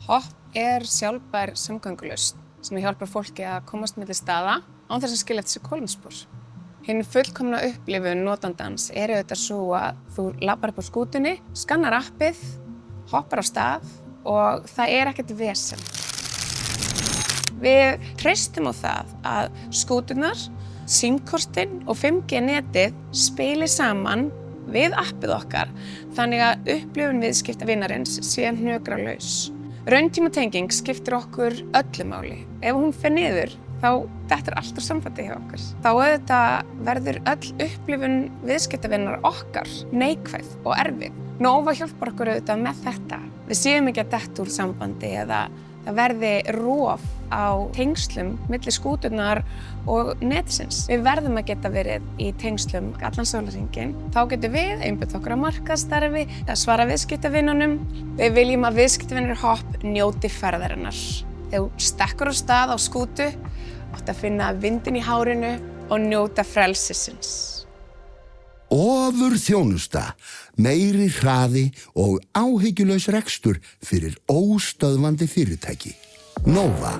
Hopp sjálfbær samgöngulausn sem hjálpar fólki að komast milli staða án þess að skilja eftir sig kolefnisspor. Hin fullkomna upplifun notandans auðvitað svo að þú labbar upp á skútunni, skannar appið, hoppar á stað og það ekkert vesen. Við treystum á það að skúturnar, símkortin og 5G netið spili saman við appið okkar þannig að upplifun viðskiptavinarins sé hnökralaus. Rauntímatenging skiptir okkur öllu máli. Ef hún fer niður, þá dettur allt úr sambandi hjá okkur. Þá auðvitað verður öll upplifun viðskiptavinar okkar neikvæð og erfið. Nova hjálpar okkur auðvitað með þetta. Við séum ekki að detta úr sambandi eða það verði rof á tengslum milli skúturnar og netsins. Við verðum að geta verið í tengslum allan sólarhringinn. Þá getum við einbeitt okkur að markaðsstarfi eða svara viðskiptavinunum. Við viljum að viðskiptavinir Hopp njóti ferðarinnar. Þegar þú stekkur á stað á skútu, áttu að finna vindinn í hárinu og njóta frelsisins. Ofur þjónusta, meiri hraði og áhyggjulaus rekstur fyrir óstöðvandi fyrirtæki. Nova.